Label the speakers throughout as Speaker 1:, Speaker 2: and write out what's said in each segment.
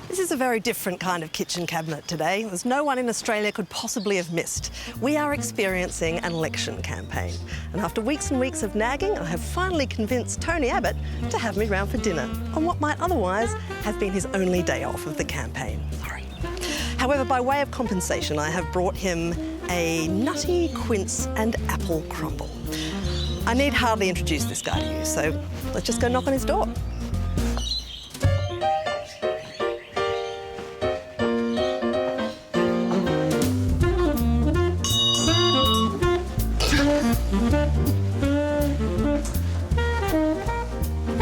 Speaker 1: This is a very different kind of kitchen cabinet today. There's no one in Australia could possibly have missed. We are experiencing an election campaign. And after weeks and weeks of nagging, I have finally convinced Tony Abbott to have me round for dinner on what might otherwise have been his only day off of the campaign. Sorry. However, by way of compensation, I have brought him a nutty quince and apple crumble. I need hardly introduce this guy to you, so let's just go knock on his door.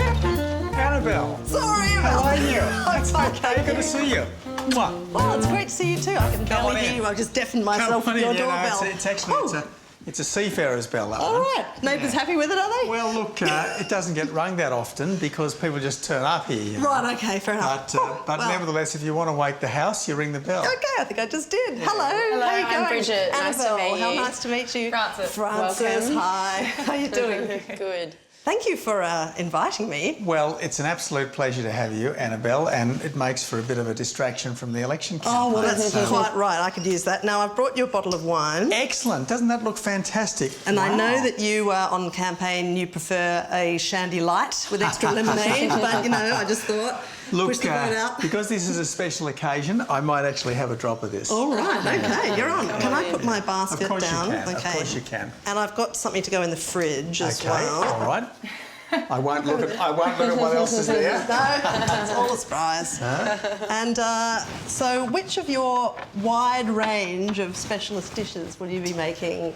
Speaker 2: Annabel.
Speaker 1: Sorry,
Speaker 2: How are you?
Speaker 1: It's okay.
Speaker 2: Good to see you. Mwah.
Speaker 1: Well, it's great to see you too. I can
Speaker 2: Come on
Speaker 1: barely hear
Speaker 2: in.
Speaker 1: you. I just deafened myself with your doorbell.
Speaker 2: It's actually it's a seafarer's bell. That
Speaker 1: All
Speaker 2: one.
Speaker 1: right. Neighbours happy with it, are they?
Speaker 2: Well, look, it doesn't get rung that often because people just turn up here. You know.
Speaker 1: Right. Okay. Fair enough.
Speaker 2: But nevertheless, if you want to wake the house, you ring the bell.
Speaker 1: Okay, I think I just did.
Speaker 2: Yeah.
Speaker 1: Hello.
Speaker 3: Hello,
Speaker 1: How you going?
Speaker 3: I'm Bridget.
Speaker 1: Annabel,
Speaker 3: Nice to meet you.
Speaker 1: How nice to meet you.
Speaker 3: Frances.
Speaker 1: Frances,
Speaker 3: Welcome.
Speaker 1: hi. How you doing?
Speaker 3: Good.
Speaker 1: Thank you for inviting me.
Speaker 2: Well, it's an absolute pleasure to have you, Annabel, and it makes for a bit of a distraction from the election campaign.
Speaker 1: Oh, well, that's quite right. I could use that. Now, I've brought you a bottle of wine.
Speaker 2: Excellent. Doesn't that look fantastic?
Speaker 1: And
Speaker 2: Wow.
Speaker 1: I know that you, on campaign, you prefer a shandy light with extra lemonade, but, you know, I just thought,
Speaker 2: Look,
Speaker 1: push the boat out.
Speaker 2: because this is a special occasion, I might actually have a drop of this.
Speaker 1: All right, okay, you're on. Can I put my basket
Speaker 2: Of course
Speaker 1: down?
Speaker 2: you can.
Speaker 1: Okay.
Speaker 2: Of course you can.
Speaker 1: And I've got something to go in the fridge as
Speaker 2: Okay,
Speaker 1: well.
Speaker 2: all right. I won't look at what else is there.
Speaker 1: No, it's all a surprise. And so which of your wide range of specialist dishes will you be making,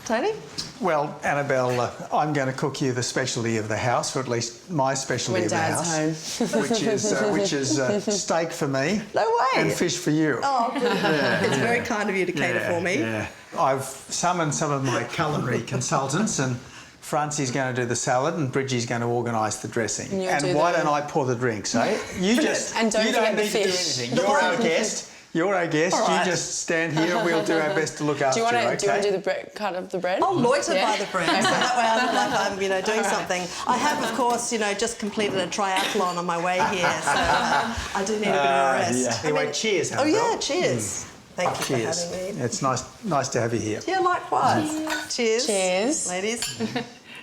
Speaker 1: Tony?
Speaker 2: Well, Annabel, I'm going to cook you the specialty of the house, or at least my specialty
Speaker 3: When
Speaker 2: of the
Speaker 3: Dad's
Speaker 2: house,
Speaker 3: home.
Speaker 2: which is steak for me.
Speaker 1: No way.
Speaker 2: And fish for you.
Speaker 1: Oh, brilliant. It's very kind of you to cater for me.
Speaker 2: Yeah. I've summoned some of my culinary consultants, and Francie's going to do the salad and Bridgie's going to organise the dressing.
Speaker 3: And
Speaker 2: why don't I pour the drinks, eh? You just
Speaker 3: And don't
Speaker 2: you don't
Speaker 3: forget the
Speaker 2: need to do
Speaker 3: fish.
Speaker 2: anything. You're our guest. You're our guest.
Speaker 1: All right.
Speaker 2: You just stand here and we'll do our best to look after
Speaker 3: Do you want to
Speaker 2: okay?
Speaker 3: do the bread, cut of the bread?
Speaker 1: I'll loiter
Speaker 3: Yeah.
Speaker 1: by the bread, so that way I look like I'm, doing something. I have, of course, just completed a triathlon on my way here, so I do need a bit of a rest.
Speaker 2: Yeah. Anyway, cheers,
Speaker 1: Oh
Speaker 2: Annabel.
Speaker 1: yeah, cheers. Thank you
Speaker 2: Cheers.
Speaker 1: for having me.
Speaker 2: It's nice to have you here.
Speaker 1: Yeah, likewise. Cheers.
Speaker 3: Cheers.
Speaker 1: Ladies.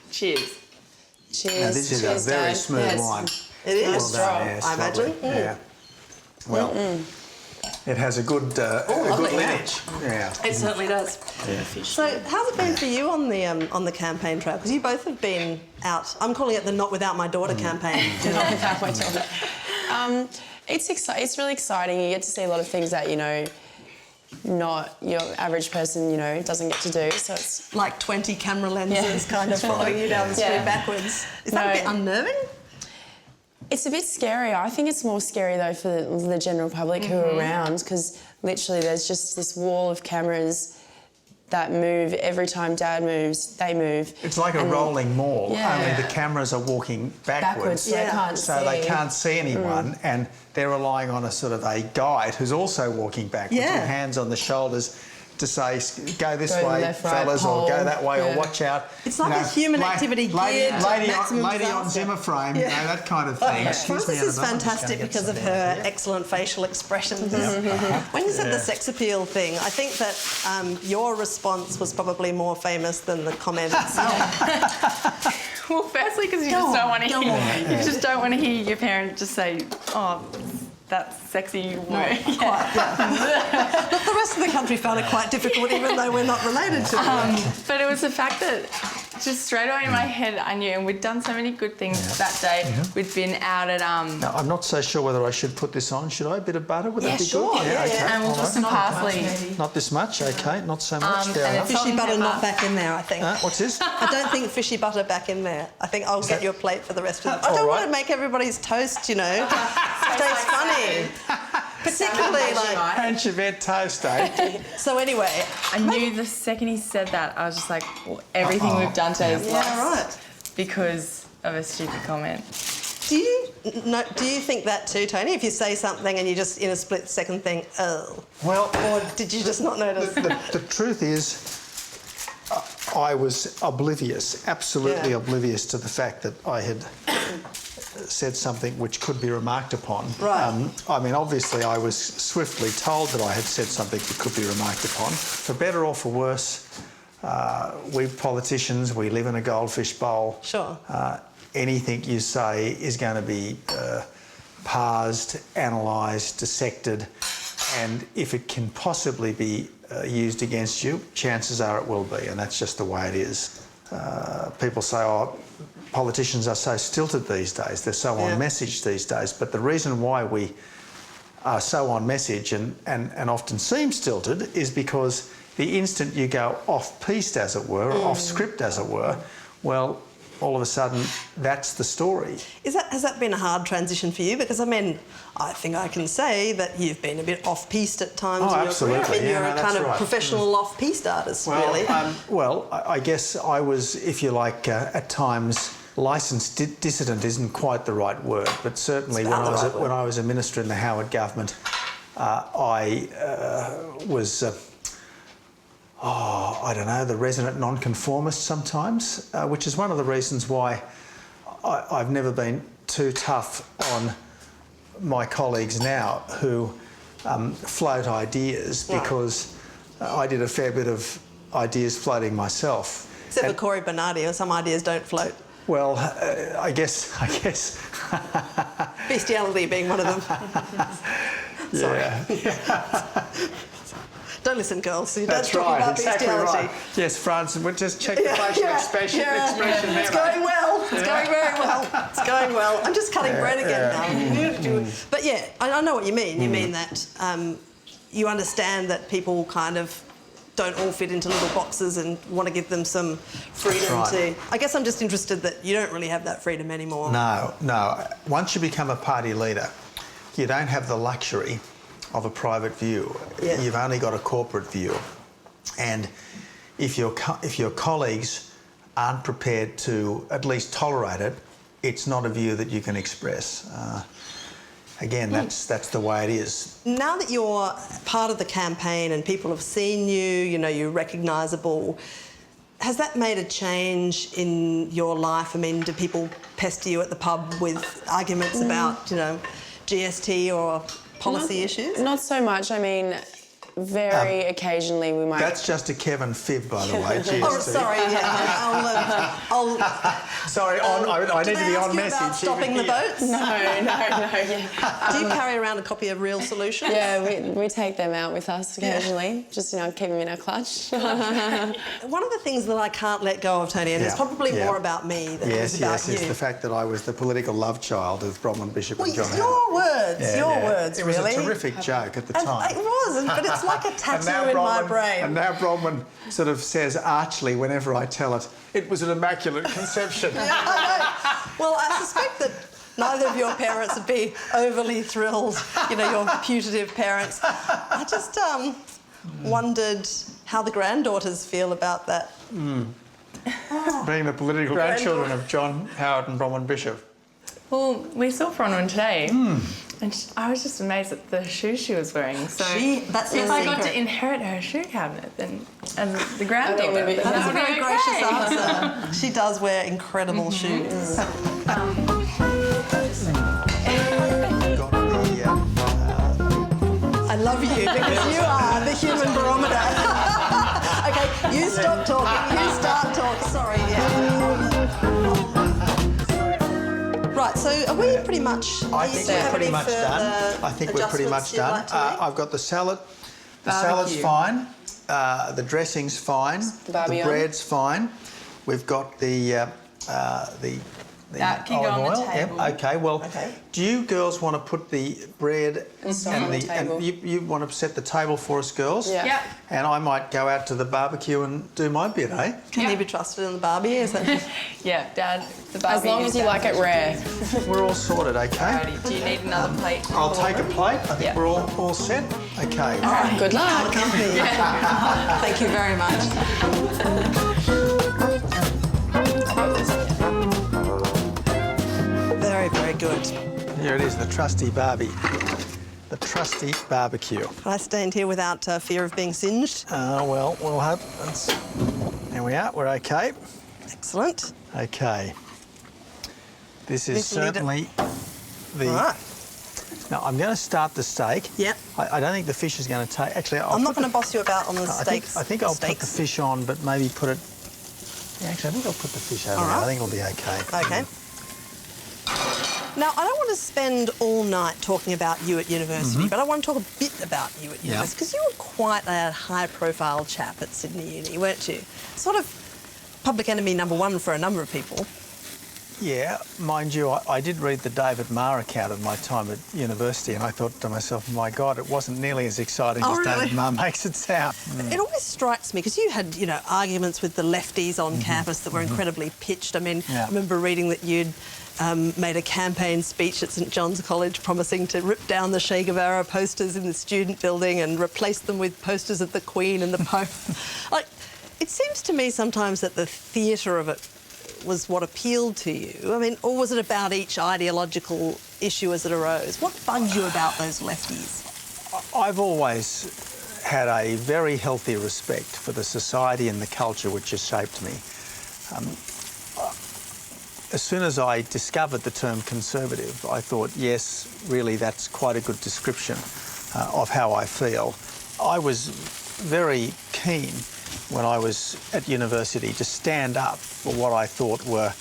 Speaker 3: Cheers. Cheers.
Speaker 2: Now, this is
Speaker 3: Cheers,
Speaker 2: a very
Speaker 3: Dad.
Speaker 2: smooth
Speaker 3: Yes.
Speaker 2: wine.
Speaker 1: It is.
Speaker 2: Well
Speaker 3: strong,
Speaker 2: done, yes,
Speaker 1: I imagine.
Speaker 2: lovely. Yeah. Well, it has a good
Speaker 1: lovely,
Speaker 2: lineage. Yeah.
Speaker 1: It certainly does.
Speaker 2: Yeah.
Speaker 1: So, how's it been for you on the campaign trail? Because you both have been out. I'm calling it the Not Without My Daughter campaign.
Speaker 3: It's really exciting. You get to see a lot of things that not your average person doesn't get to do. So it's
Speaker 1: Like 20 camera lenses kind of following you down the street backwards. Is that a bit unnerving?
Speaker 3: It's a bit scary. I think it's more scary though for the general public who are around, because literally there's just this wall of cameras that move. Every time Dad moves, they move.
Speaker 2: It's like a rolling mall,
Speaker 3: Yeah.
Speaker 2: only the cameras are walking backwards.
Speaker 3: So they can't
Speaker 2: So
Speaker 3: see.
Speaker 2: they can't see anyone, and they're relying on a sort of a guide who's also walking backwards
Speaker 1: Yeah.
Speaker 2: with hands on the shoulders to say, go this
Speaker 3: Go
Speaker 2: way,
Speaker 3: left, right,
Speaker 2: fellas, or go
Speaker 3: pole.
Speaker 2: that way, or
Speaker 3: Yeah.
Speaker 2: watch out.
Speaker 1: It's like a human activity geared to maximum
Speaker 2: lady on
Speaker 1: disaster.
Speaker 2: Zimmer frame,
Speaker 1: Yeah.
Speaker 2: that kind of thing. Excuse me,
Speaker 1: Frances is
Speaker 2: Annabelle, I'm just
Speaker 1: fantastic
Speaker 2: gonna get
Speaker 1: because of
Speaker 2: some
Speaker 1: her
Speaker 2: there.
Speaker 1: excellent facial expressions. When you said the sex appeal thing, I think that your response was probably more famous than the comment itself.
Speaker 4: Well, firstly, because you
Speaker 1: Go
Speaker 4: just
Speaker 1: on,
Speaker 4: don't want to
Speaker 1: go
Speaker 4: hear.
Speaker 1: on.
Speaker 4: You just don't want to hear your parent just say, "Oh, that's sexy." Word."
Speaker 1: But the rest of the country found it quite difficult, even though we're not related to it.
Speaker 4: But it was the fact that just straight away in my head I knew, and we'd done so many good things that day. We'd been out at
Speaker 2: Now, I'm not so sure whether I should put this on. Should I? A bit of butter? Would that be
Speaker 1: sure,
Speaker 2: good?
Speaker 1: yeah,
Speaker 2: okay.
Speaker 1: yeah.
Speaker 4: and we'll
Speaker 2: all
Speaker 4: put some
Speaker 2: right.
Speaker 4: parsley.
Speaker 2: Not this much, okay. Not so much. Fair
Speaker 4: and
Speaker 2: enough.
Speaker 4: it's-
Speaker 1: Fishy
Speaker 4: Salt
Speaker 1: butter
Speaker 4: and
Speaker 1: not
Speaker 4: pepper.
Speaker 1: back in there, I think.
Speaker 2: What's this?
Speaker 1: I don't think fishy butter back in there. I think I'll get you a plate for the rest of the... I
Speaker 2: All
Speaker 1: don't
Speaker 2: right.
Speaker 1: want to make everybody's toast, Tastes funny. particularly like.
Speaker 2: Panchet toast, eh?
Speaker 1: So anyway,
Speaker 4: I knew the second he said that, I was just like, well, everything we've done today is lost.
Speaker 1: right.
Speaker 4: Because of a stupid comment.
Speaker 1: Do you think that too, Tony? If you say something and you just in a split second think, oh,
Speaker 2: Well,
Speaker 1: or did you just not notice?
Speaker 2: the truth is, I was oblivious, absolutely oblivious to the fact that I had said something which could be remarked upon.
Speaker 1: Right.
Speaker 2: I mean, obviously, I was swiftly told that I had said something that could be remarked upon. For better or for worse, we politicians, we live in a goldfish bowl.
Speaker 1: Sure.
Speaker 2: Anything you say is going to be parsed, analysed, dissected, and if it can possibly be used against you, chances are it will be, and that's just the way it is. People say, oh, politicians are so stilted these days, they're so on message these days, but the reason why we are so on message and often seem stilted is because the instant you go off-piste, as it were, or off-script, as it were, well, all of a sudden, that's the story.
Speaker 1: Has that been a hard transition for you? Because, I mean, I think I can say that you've been a bit off-piste at times in your
Speaker 2: absolutely.
Speaker 1: career. I mean,
Speaker 2: Yeah,
Speaker 1: you're
Speaker 2: no,
Speaker 1: a kind of
Speaker 2: right.
Speaker 1: professional off-piste artist,
Speaker 2: Well,
Speaker 1: really.
Speaker 2: I guess I was, if you like, at times, licensed dissident isn't quite the right word, but certainly when I was a minister in the Howard government, I was... I don't know, the resident nonconformist sometimes, which is one of the reasons why I've never been too tough on my colleagues now who float ideas, because I did a fair bit of ideas floating myself.
Speaker 1: Except for Corey Bernardi, or some ideas don't float.
Speaker 2: Well, I guess.
Speaker 1: Bestiality being one of them. Sorry.
Speaker 2: Yeah.
Speaker 1: Don't listen, girls. You
Speaker 2: That's
Speaker 1: don't talk
Speaker 2: right,
Speaker 1: about
Speaker 2: exactly
Speaker 1: bestiality.
Speaker 2: right. Yes, France, we'll just check the facial expression there.
Speaker 1: It's going well. It's going very well. It's going well. I'm just cutting bread again now. But yeah, I know what you mean. You mean that you understand that people kind of don't all fit into little boxes and want to give them some freedom to... I guess I'm just interested that you don't really have that freedom anymore.
Speaker 2: No. Once you become a party leader, you don't have the luxury of a private view.
Speaker 1: Yeah.
Speaker 2: You've only got a corporate view. And if your colleagues aren't prepared to at least tolerate it, it's not a view that you can express. Again, that's the way it is.
Speaker 1: Now that you're part of the campaign and people have seen you, you know, you're recognisable, has that made a change in your life? I mean, do people pester you at the pub with arguments about, you know, GST or policy issues?
Speaker 3: Not so much. I mean, very occasionally we might...
Speaker 2: That's just a Kevin fib, by the way, GST.
Speaker 1: Oh, sorry, yeah. I'll
Speaker 2: Sorry, I need to be on message.
Speaker 1: About stopping the boats?
Speaker 3: No, yeah.
Speaker 1: Do you carry around a copy of Real Solutions?
Speaker 3: Yeah, we take them out with us occasionally, just, you know, keep them in our clutch.
Speaker 1: One of the things that I can't let go of, Tony, and it's probably more about me than it's about you.
Speaker 2: It's the fact that I was the political love child of Bronwyn Bishop and John Howard.
Speaker 1: Your words,
Speaker 2: It was
Speaker 1: really.
Speaker 2: a terrific joke at the time.
Speaker 1: It was, but it's like a tattoo in my brain.
Speaker 2: And now Bronwyn sort of says archly whenever I tell it, it was an immaculate conception.
Speaker 1: Yeah, I know. Well, I suspect that neither of your parents would be overly thrilled, you know, your putative parents. I just wondered how the granddaughters feel about that.
Speaker 2: Being the political grandchildren of John Howard and Bronwyn Bishop.
Speaker 4: Well, we saw Bronwyn today, and I was just amazed at the shoes she was wearing. So
Speaker 1: That's her
Speaker 4: if I got
Speaker 1: secret.
Speaker 4: to inherit her shoe cabinet, then and the granddaughter,
Speaker 3: we'd be-
Speaker 4: then
Speaker 1: That's a
Speaker 4: that would
Speaker 1: very
Speaker 4: be
Speaker 1: gracious
Speaker 4: okay.
Speaker 1: answer. She does wear incredible shoes. I love you because you are the human barometer. Okay, you stop talking, you start talking. Sorry, Right, so are we pretty much...
Speaker 2: I think we're pretty much done. I think we're pretty much done. I've got the salad. The salad's fine. The dressing's fine. The
Speaker 3: Barbie on.
Speaker 2: bread's fine. We've got the
Speaker 4: That can go on the table.
Speaker 2: Yep. Okay. Well,
Speaker 1: Okay.
Speaker 2: do you girls want to put the bread
Speaker 3: stuff on the table.
Speaker 2: and you want to set the table for us, girls?
Speaker 3: Yeah.
Speaker 4: Yep.
Speaker 2: And I might go out to the barbecue and do my bit, eh?
Speaker 1: Can
Speaker 4: Yeah.
Speaker 1: you be trusted in the barbie? Is that...
Speaker 4: Yeah, Dad. The
Speaker 3: As
Speaker 4: barbie
Speaker 3: long
Speaker 4: is
Speaker 3: as you
Speaker 4: Dad's
Speaker 3: like it rare.
Speaker 2: We're all sorted, okay?
Speaker 4: Alrighty. Do you need another plate?
Speaker 2: I'll take a plate. I think
Speaker 4: Yeah.
Speaker 2: we're all set. Okay.
Speaker 3: Good luck.
Speaker 1: Thank you very much. Very, very good.
Speaker 2: Here it is, the trusty Barbie. The trusty barbecue.
Speaker 1: I stand here without fear of being singed.
Speaker 2: Well, we'll hope. There we are. We're okay.
Speaker 1: Excellent.
Speaker 2: Okay. This is
Speaker 1: This will need
Speaker 2: certainly the.
Speaker 1: All right.
Speaker 2: Now I'm going to start the steak.
Speaker 1: Yep.
Speaker 2: I don't think the fish is going to take. Actually,
Speaker 1: I'm not going to boss you about on the steaks.
Speaker 2: I think I'll put the
Speaker 1: steaks.
Speaker 2: fish on, but maybe put it. Yeah, actually, I think I'll put the fish over
Speaker 1: All
Speaker 2: there.
Speaker 1: right.
Speaker 2: I think it'll be okay.
Speaker 1: Okay. Now, I don't want to spend all night talking about you at university, but I want to talk a bit about you at university, because you were quite a high-profile chap at Sydney Uni, weren't you? Sort of public enemy number one for a number of people.
Speaker 2: Yeah, mind you, I did read the David Marr account of my time at university, and I thought to myself, my God, it wasn't nearly as exciting
Speaker 1: Oh,
Speaker 2: as
Speaker 1: really?
Speaker 2: David Marr makes it sound.
Speaker 1: It always strikes me, because you had, arguments with the lefties on campus that were incredibly pitched. I mean,
Speaker 2: Yeah.
Speaker 1: I remember reading that you'd made a campaign speech at St John's College promising to rip down the Che Guevara posters in the student building and replace them with posters of the Queen and the Pope. It seems to me sometimes that the theatre of it was what appealed to you. I mean, or was it about each ideological issue as it arose? What bugged you about those lefties?
Speaker 2: I've always had a very healthy respect for the society and the culture which has shaped me. As soon as I discovered the term conservative, I thought, yes, really, that's quite a good description of how I feel. I was very keen when I was at university to stand up for what I thought were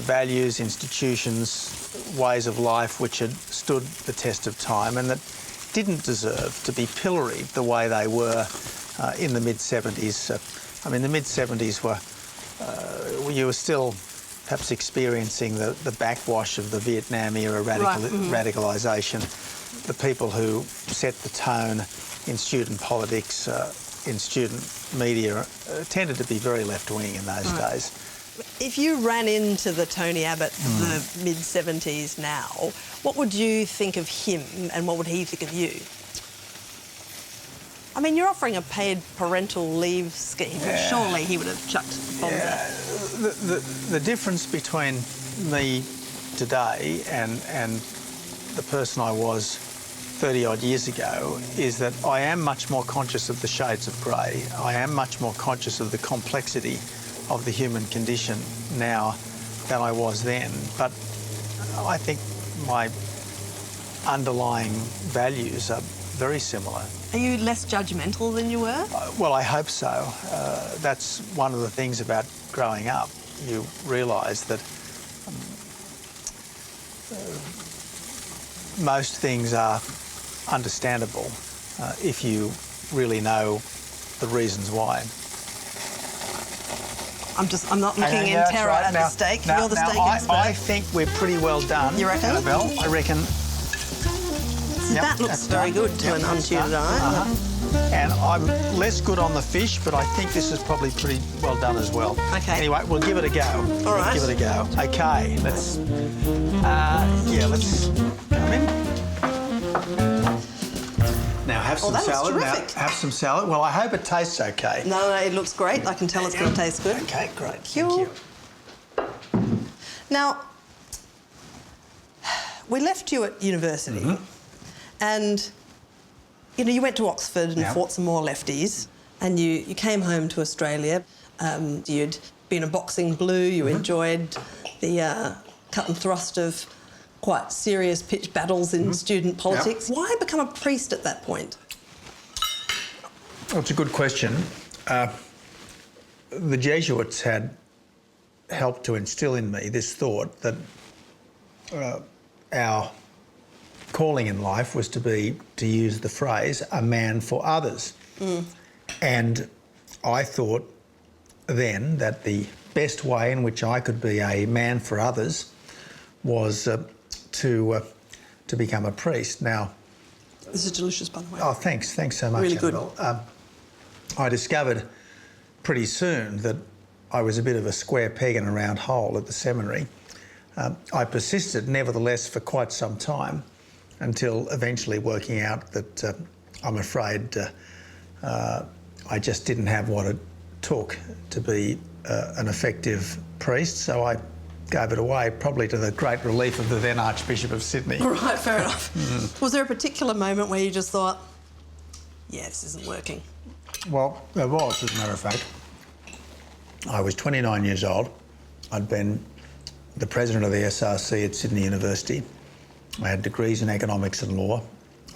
Speaker 2: values, institutions, ways of life which had stood the test of time and that didn't deserve to be pilloried the way they were in the mid-70s. I mean, the mid-70s were, you were still perhaps experiencing the backwash of the Vietnam era radicalisation. The people who set the tone in student politics, in student media, tended to be very left-wing in those days.
Speaker 1: If you ran into the Tony Abbott of the mid-70s now, what would you think of him and what would he think of you? I mean, you're offering a paid parental leave scheme, but surely he would have chucked bombs at.
Speaker 2: The difference between me today and the person I was 30-odd years ago is that I am much more conscious of the shades of grey. I am much more conscious of the complexity of the human condition now than I was then. But I think my underlying values are very similar.
Speaker 1: Are you less judgmental than you were?
Speaker 2: Well, I hope so. That's one of the things about growing up. You realise that most things are understandable if you really know the reasons why.
Speaker 1: I'm not looking in terror at the steak. You're the steak expert.
Speaker 2: I think we're pretty well done.
Speaker 1: You reckon?
Speaker 2: Annabel, I reckon.
Speaker 1: So that looks very good to an untutored eye.
Speaker 2: And I'm less good on the fish, but I think this is probably pretty well done as well.
Speaker 1: Okay.
Speaker 2: Anyway, we'll give it a go.
Speaker 1: All right.
Speaker 2: Give it a go. Okay, let's come in. Now have some
Speaker 1: that looks
Speaker 2: salad. Now
Speaker 1: terrific.
Speaker 2: have some salad. Well, I hope it tastes okay.
Speaker 1: No, it looks great. I can tell it's going to taste good.
Speaker 2: Okay, great.
Speaker 1: Cool.
Speaker 2: Thank you.
Speaker 1: Now, we left you at university and, you went to Oxford and fought some more lefties and you came home to Australia. You'd been a boxing blue. You enjoyed the cut and thrust of quite serious pitched battles in student politics. Why become a priest at that point?
Speaker 2: Well, it's a good question. The Jesuits had helped to instill in me this thought that our calling in life was to use the phrase, a man for others. And I thought then that the best way in which I could be a man for others was to become a priest. Now,
Speaker 1: This is delicious, by the way.
Speaker 2: oh, thanks so much,
Speaker 1: Really good.
Speaker 2: Annabel. I discovered pretty soon that I was a bit of a square peg in a round hole at the seminary. I persisted, nevertheless, for quite some time, until eventually working out that I'm afraid I just didn't have what it took to be an effective priest, so I gave it away, probably to the great relief of the then Archbishop of Sydney.
Speaker 1: Right, fair enough. Was there a particular moment where you just thought, yeah, this isn't working?
Speaker 2: Well, there was, as a matter of fact. I was 29 years old. I'd been the president of the SRC at Sydney University. I had degrees in economics and law.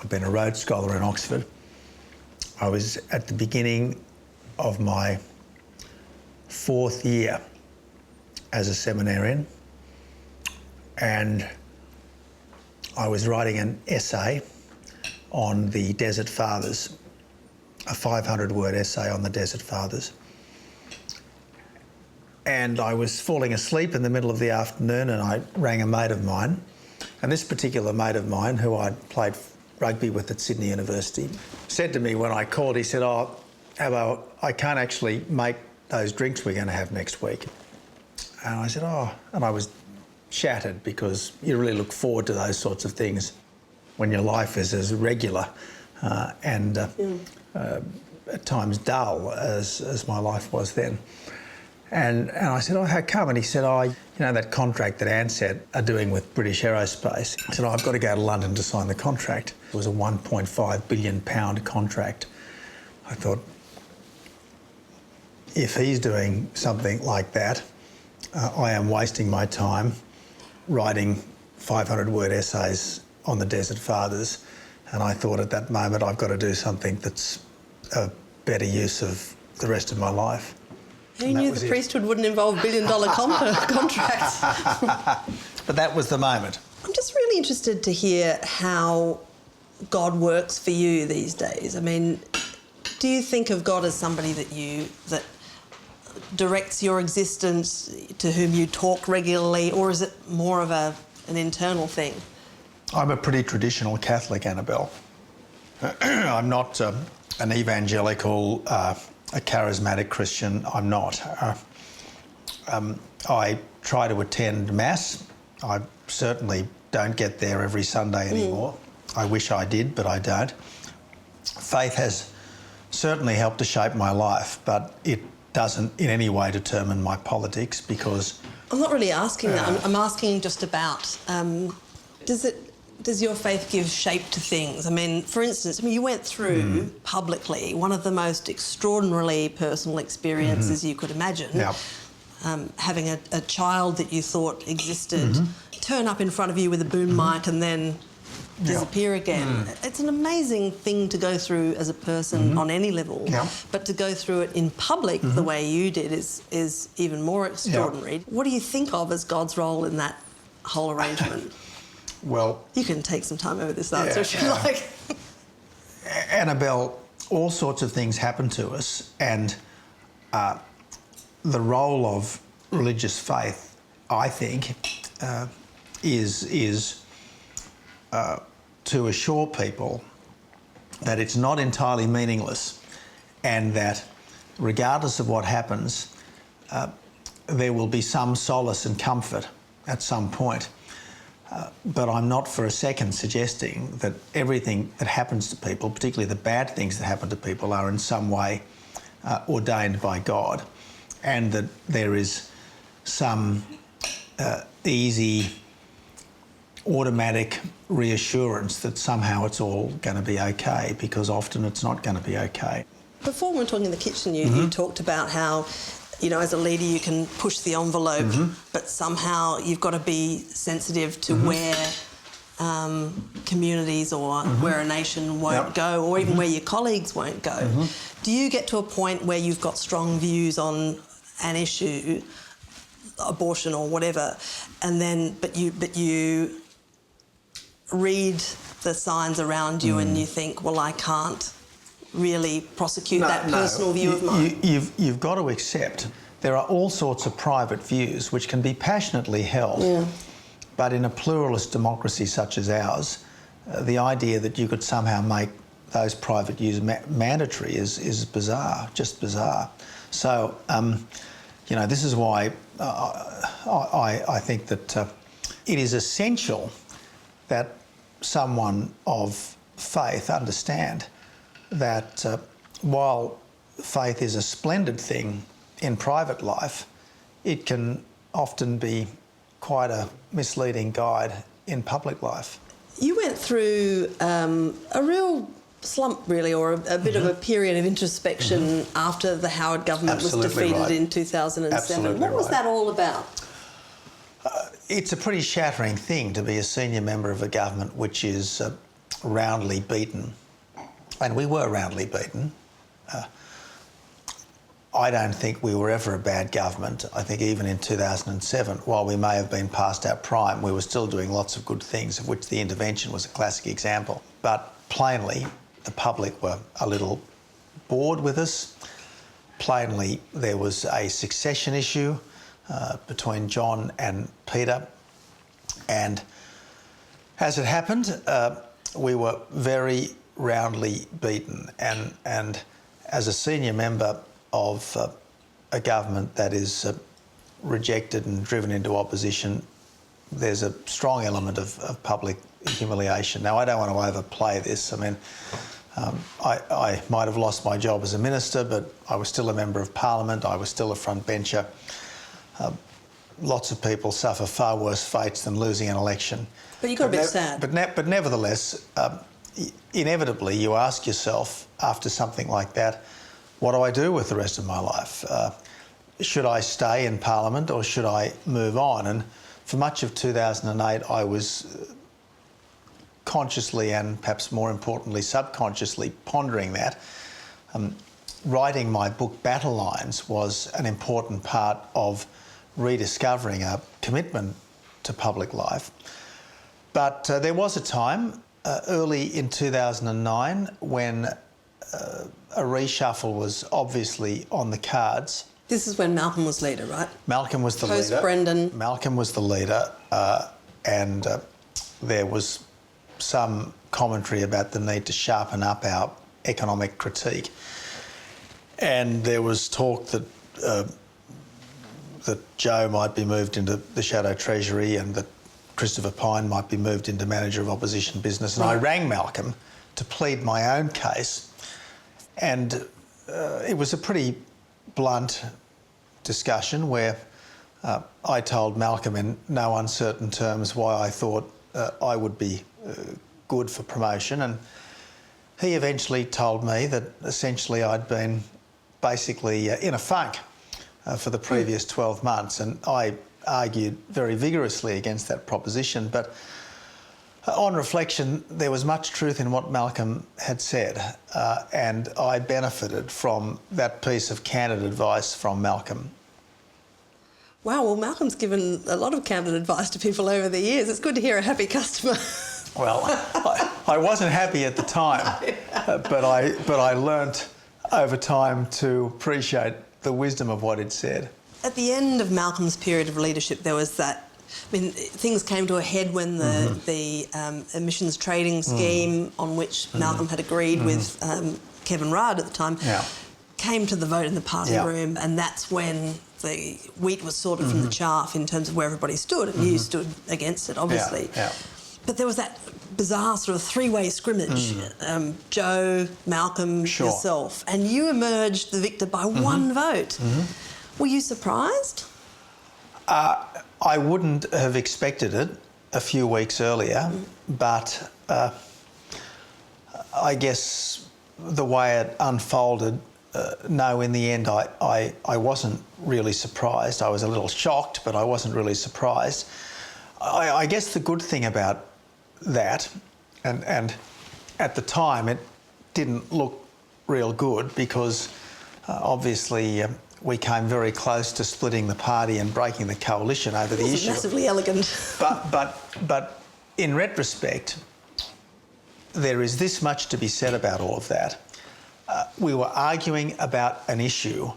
Speaker 2: I'd been a Rhodes Scholar in Oxford. I was at the beginning of my 4th year as a seminarian, and I was writing an essay on the Desert Fathers, a 500-word essay on the Desert Fathers. And I was falling asleep in the middle of the afternoon, and I rang a mate of mine. And this particular mate of mine, who I'd played rugby with at Sydney University, said to me when I called, he said, "Oh, Abbo, I can't actually make those drinks we're going to have next week." And I said, "Oh," and I was shattered, because you really look forward to those sorts of things when your life is as regular and at times dull as my life was then. And I said, "Oh, how come?" And he said, "Oh, you know that contract that Ansett are doing with British Aerospace?" I said, "Oh, I've got to go to London to sign the contract." It was a £1.5 billion contract. I thought, if he's doing something like that, I am wasting my time writing 500-word essays on the Desert Fathers. And I thought at that moment, I've got to do something that's a better use of the rest of my life.
Speaker 1: Who knew the priesthood wouldn't involve billion-dollar contracts?
Speaker 2: But that was the moment.
Speaker 1: I'm just really interested to hear how God works for you these days. I mean, do you think of God as somebody that directs your existence, to whom you talk regularly, or is it more of an internal thing?
Speaker 2: I'm a pretty traditional Catholic, Annabel. I'm not an evangelical, a charismatic Christian. I'm not. I try to attend Mass. I certainly don't get there every Sunday anymore. I wish I did, but I don't. Faith has certainly helped to shape my life, but it doesn't in any way determine my politics, because...
Speaker 1: I'm not really asking that. I'm asking just about, does your faith give shape to things? I mean, for instance, you went through publicly one of the most extraordinarily personal experiences you could imagine.
Speaker 2: Yeah.
Speaker 1: Having a child that you thought existed turn up in front of you with a boom mic and then disappear again. It's an amazing thing to go through as a person on any level, but to go through it in public the way you did is even more extraordinary. What do you think of as God's role in that whole arrangement?
Speaker 2: Well...
Speaker 1: You can take some time over this answer if you like.
Speaker 2: Annabel, all sorts of things happen to us, and the role of religious faith, I think, is to assure people that it's not entirely meaningless, and that regardless of what happens, there will be some solace and comfort at some point. But I'm not for a second suggesting that everything that happens to people, particularly the bad things that happen to people, are in some way ordained by God, and that there is some easy, automatic reassurance that somehow it's all going to be okay, because often it's not going to be okay.
Speaker 1: Before we were talking in the kitchen, you talked about how, you know, as a leader you can push the envelope, but somehow you've got to be sensitive to where communities or where a nation won't go, or even where your colleagues won't go. Do you get to a point where you've got strong views on an issue, abortion or whatever, and then but you read the signs around you and you think, well, I can't really prosecute that personal view of mine?
Speaker 2: You've got to accept there are all sorts of private views which can be passionately held.
Speaker 1: Yeah.
Speaker 2: But in a pluralist democracy such as ours, the idea that you could somehow make those private views mandatory is bizarre, just bizarre. So, you know, this is why I think that it is essential that someone of faith understand that while faith is a splendid thing in private life, it can often be quite a misleading guide in public life.
Speaker 1: You went through a real slump, really, or a bit of a period of introspection after the Howard government
Speaker 2: Absolutely
Speaker 1: was defeated
Speaker 2: right.
Speaker 1: in 2007.
Speaker 2: Absolutely
Speaker 1: what was
Speaker 2: right.
Speaker 1: that all about?
Speaker 2: It's a pretty shattering thing to be a senior member of a government which is roundly beaten. And we were roundly beaten. I don't think we were ever a bad government. I think even in 2007, while we may have been past our prime, we were still doing lots of good things, of which the intervention was a classic example. But plainly, the public were a little bored with us. Plainly, there was a succession issue between John and Peter. And as it happened, we were very roundly beaten. And as a senior member of a government that is rejected and driven into opposition, there's a strong element of public humiliation. Now, I don't want to overplay this. I mean, I might have lost my job as a minister, but I was still a member of Parliament. I was still a frontbencher. Lots of people suffer far worse fates than losing an election.
Speaker 1: But you got a bit sad.
Speaker 2: But nevertheless, inevitably you ask yourself after something like that, what do I do with the rest of my life? Should I stay in Parliament or should I move on? And for much of 2008, I was consciously and perhaps more importantly subconsciously pondering that. Writing my book Battle Lines was an important part of rediscovering a commitment to public life. But there was a time early in 2009 when a reshuffle was obviously on the cards.
Speaker 1: This is when Malcolm was leader, right?
Speaker 2: Malcolm was the leader.
Speaker 1: Post-Brendan.
Speaker 2: Malcolm was the leader, and there was some commentary about the need to sharpen up our economic critique. And there was talk that that Joe might be moved into the Shadow Treasury and that Christopher Pyne might be moved into Manager of Opposition Business. And I rang Malcolm to plead my own case. And it was a pretty blunt discussion where I told Malcolm in no uncertain terms why I thought I would be good for promotion. And he eventually told me that essentially I'd been basically in a funk for the previous 12 months. And I argued very vigorously against that proposition. But on reflection, there was much truth in what Malcolm had said, and I benefited from that piece of candid advice from Malcolm.
Speaker 1: Wow, well, Malcolm's given a lot of candid advice to people over the years. It's good to hear a happy customer.
Speaker 2: Well, I wasn't happy at the time, but I learnt over time to appreciate the wisdom of what he'd said.
Speaker 1: At the end of Malcolm's period of leadership, there was that, I mean, things came to a head when the emissions trading scheme on which Malcolm had agreed with Kevin Rudd at the time came to the vote in the party room, and that's when the wheat was sorted from the chaff in terms of where everybody stood, and you stood against it, obviously. But there was that bizarre sort of three-way scrimmage, Joe, Malcolm, yourself, and you emerged the victor by one vote. Were you surprised?
Speaker 2: I wouldn't have expected it a few weeks earlier, but I guess the way it unfolded, no, in the end I wasn't really surprised. I was a little shocked, but I wasn't really surprised. I guess the good thing about that, and at the time it didn't look real good because obviously we came very close to splitting the party and breaking the coalition over the issue.
Speaker 1: Massively elegant.
Speaker 2: But in retrospect, there is this much to be said about all of that. We were arguing about an issue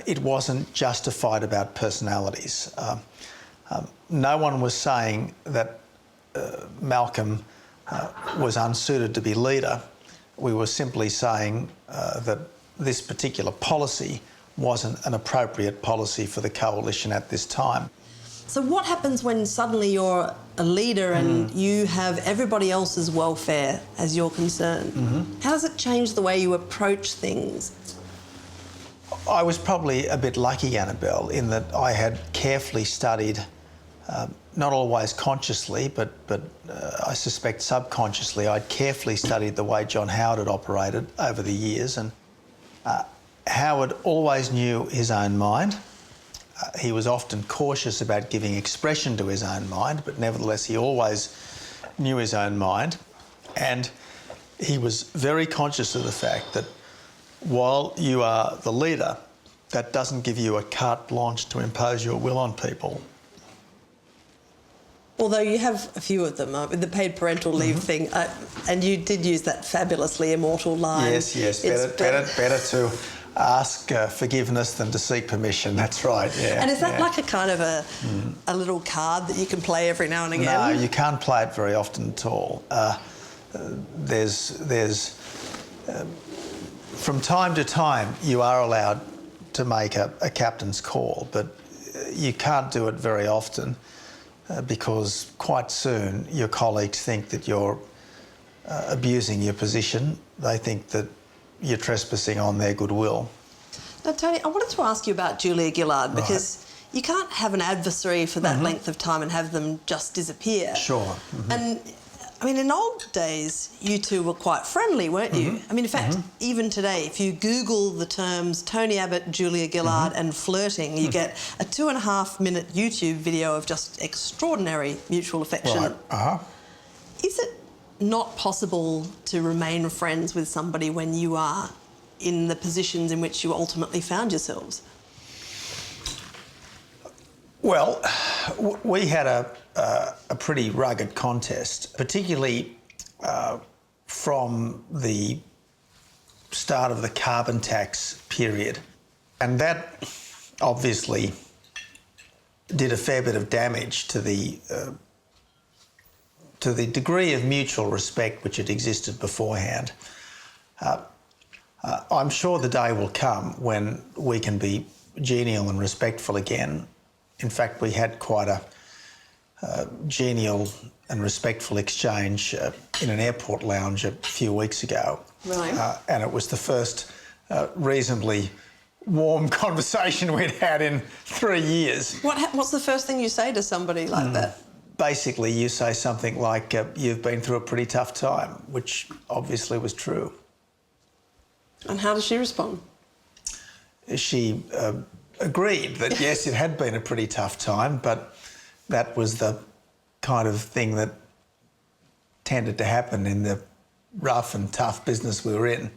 Speaker 2: it wasn't just a fight about personalities. No one was saying that Malcolm was unsuited to be leader. We were simply saying that this particular policy wasn't an appropriate policy for the coalition at this time.
Speaker 1: So what happens when suddenly you're a leader and you have everybody else's welfare as your concern? How does it change the way you approach things?
Speaker 2: I was probably a bit lucky, Annabel, in that I had carefully studied, not always consciously, but I suspect subconsciously, I'd carefully studied the way John Howard had operated over the years, and Howard always knew his own mind. He was often cautious about giving expression to his own mind, but nevertheless he always knew his own mind. And he was very conscious of the fact that while you are the leader, that doesn't give you a carte blanche to impose your will on people.
Speaker 1: Although you have a few of them, with the paid parental leave thing, and you did use that fabulously immortal line.
Speaker 2: Yes, better to ask forgiveness than to seek permission. That's right, yeah.
Speaker 1: And is that like a kind of a little card that you can play every now and again?
Speaker 2: No, you can't play it very often at all. There's from time to time you are allowed to make a captain's call, but you can't do it very often because quite soon your colleagues think that you're abusing your position. They think that you're trespassing on their goodwill.
Speaker 1: Now, Tony, I wanted to ask you about Julia Gillard because you can't have an adversary for that length of time and have them just disappear.
Speaker 2: Sure.
Speaker 1: And, I mean, in old days, you two were quite friendly, weren't you? I mean, in fact, even today, if you Google the terms Tony Abbott, Julia Gillard and flirting, you get a 2.5-minute YouTube video of just extraordinary mutual affection.
Speaker 2: Right.
Speaker 1: Is it not possible to remain friends with somebody when you are in the positions in which you ultimately found yourselves?
Speaker 2: Well, we had a pretty rugged contest, particularly from the start of the carbon tax period. And that obviously did a fair bit of damage to the degree of mutual respect which had existed beforehand. I'm sure the day will come when we can be genial and respectful again. In fact, we had quite a genial and respectful exchange in an airport lounge a few weeks ago.
Speaker 1: Right.
Speaker 2: And it was the first reasonably warm conversation we'd had in 3 years.
Speaker 1: What's the first thing you say to somebody like that?
Speaker 2: Basically, you say something like, you've been through a pretty tough time, which obviously was true.
Speaker 1: And how does she respond?
Speaker 2: She agreed that, yes, it had been a pretty tough time, but that was the kind of thing that tended to happen in the rough and tough business we were in.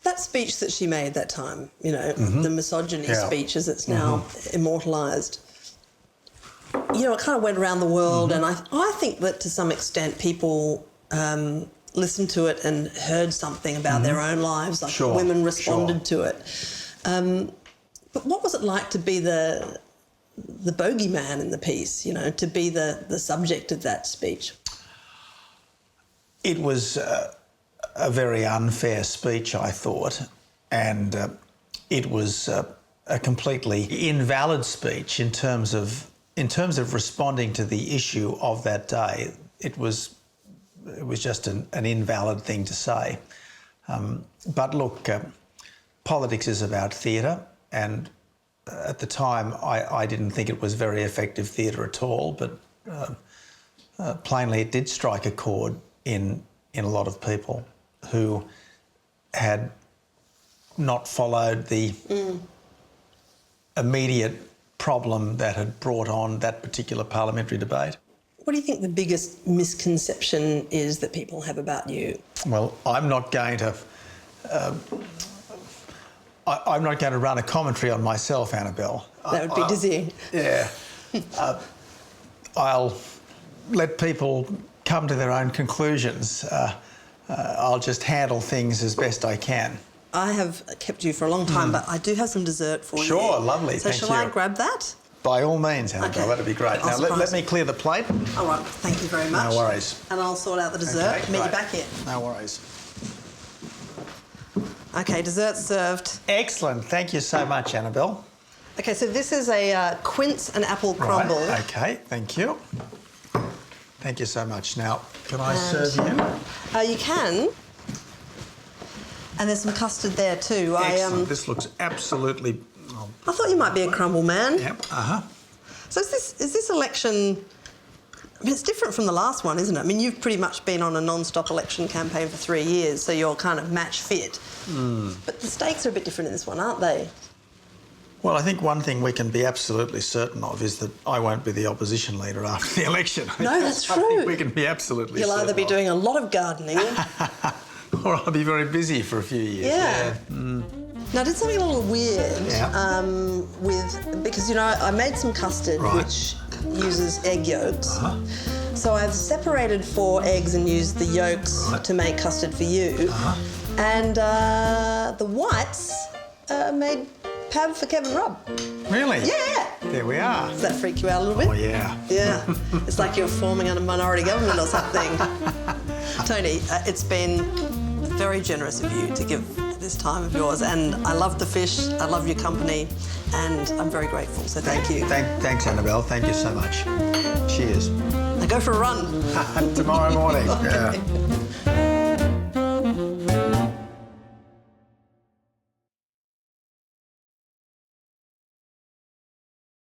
Speaker 1: That speech that she made that time, you know, the misogyny speech as it's now immortalised, you know, it kind of went around the world, and I think that to some extent people listened to it and heard something about their own lives, like women responded to it. But what was it like to be the bogeyman in the piece, you know, to be the subject of that speech?
Speaker 2: It was a very unfair speech, I thought, and it was a completely invalid speech in terms of responding to the issue of that day. It was just an invalid thing to say. But look, politics is about theatre, and at the time I didn't think it was very effective theatre at all, but plainly it did strike a chord in a lot of people who had not followed the immediate problem that had brought on that particular parliamentary debate.
Speaker 1: What do you think the biggest misconception is that people have about you?
Speaker 2: Well, I'm not going to run a commentary on myself, Annabel.
Speaker 1: That would be dizzying.
Speaker 2: Yeah. I'll let people come to their own conclusions. I'll just handle things as best I can.
Speaker 1: I have kept you for a long time, but I do have some dessert for you.
Speaker 2: Sure, lovely,
Speaker 1: So
Speaker 2: thank
Speaker 1: shall I
Speaker 2: you.
Speaker 1: grab that?
Speaker 2: By all means, Annabel,
Speaker 1: Okay.
Speaker 2: that'd be great.
Speaker 1: I'll
Speaker 2: Now, let
Speaker 1: surprise
Speaker 2: me
Speaker 1: you.
Speaker 2: clear the plate.
Speaker 1: All right, thank you very much.
Speaker 2: No worries.
Speaker 1: And I'll sort out the dessert.
Speaker 2: Okay,
Speaker 1: Meet you
Speaker 2: great.
Speaker 1: back here.
Speaker 2: No worries.
Speaker 1: Okay, dessert's served.
Speaker 2: Excellent. Thank you so much, Annabel.
Speaker 1: Okay, so this is a quince and apple crumble.
Speaker 2: Right. Okay, thank you. Thank you so much. Now, can I serve you?
Speaker 1: You can. And there's some custard there too.
Speaker 2: Excellent. This looks absolutely...
Speaker 1: I thought you might be a crumble man.
Speaker 2: Yep, uh-huh.
Speaker 1: So is this election... I mean, it's different from the last one, isn't it? I mean, you've pretty much been on a non-stop election campaign for 3 years, so you're kind of match fit. But the stakes are a bit different in this one, aren't they?
Speaker 2: Well, I think one thing we can be absolutely certain of is that I won't be the opposition leader after the election.
Speaker 1: No, that's
Speaker 2: I
Speaker 1: true.
Speaker 2: think we can be absolutely
Speaker 1: You'll
Speaker 2: certain
Speaker 1: either be
Speaker 2: of.
Speaker 1: doing a lot of gardening...
Speaker 2: Or I'll be very busy for a few years.
Speaker 1: Yeah. Now, I did something a little weird
Speaker 2: Yeah.
Speaker 1: because, you know, I made some custard
Speaker 2: Right.
Speaker 1: which uses egg yolks. So I've separated 4 eggs and used the yolks to make custard for you. And the whites made Pab for Kevin Rubb.
Speaker 2: Really?
Speaker 1: Yeah!
Speaker 2: There we are.
Speaker 1: Does that freak you out a little bit?
Speaker 2: Oh, yeah.
Speaker 1: Yeah. It's like you're forming a minority government or something. Tony, it's been very generous of you to give this time of yours, and I love the fish, I love your company, and I'm very grateful, so thank you.
Speaker 2: Thanks, Annabel. Thank you so much. Cheers.
Speaker 1: Now go for a run.
Speaker 2: Tomorrow morning. Yeah.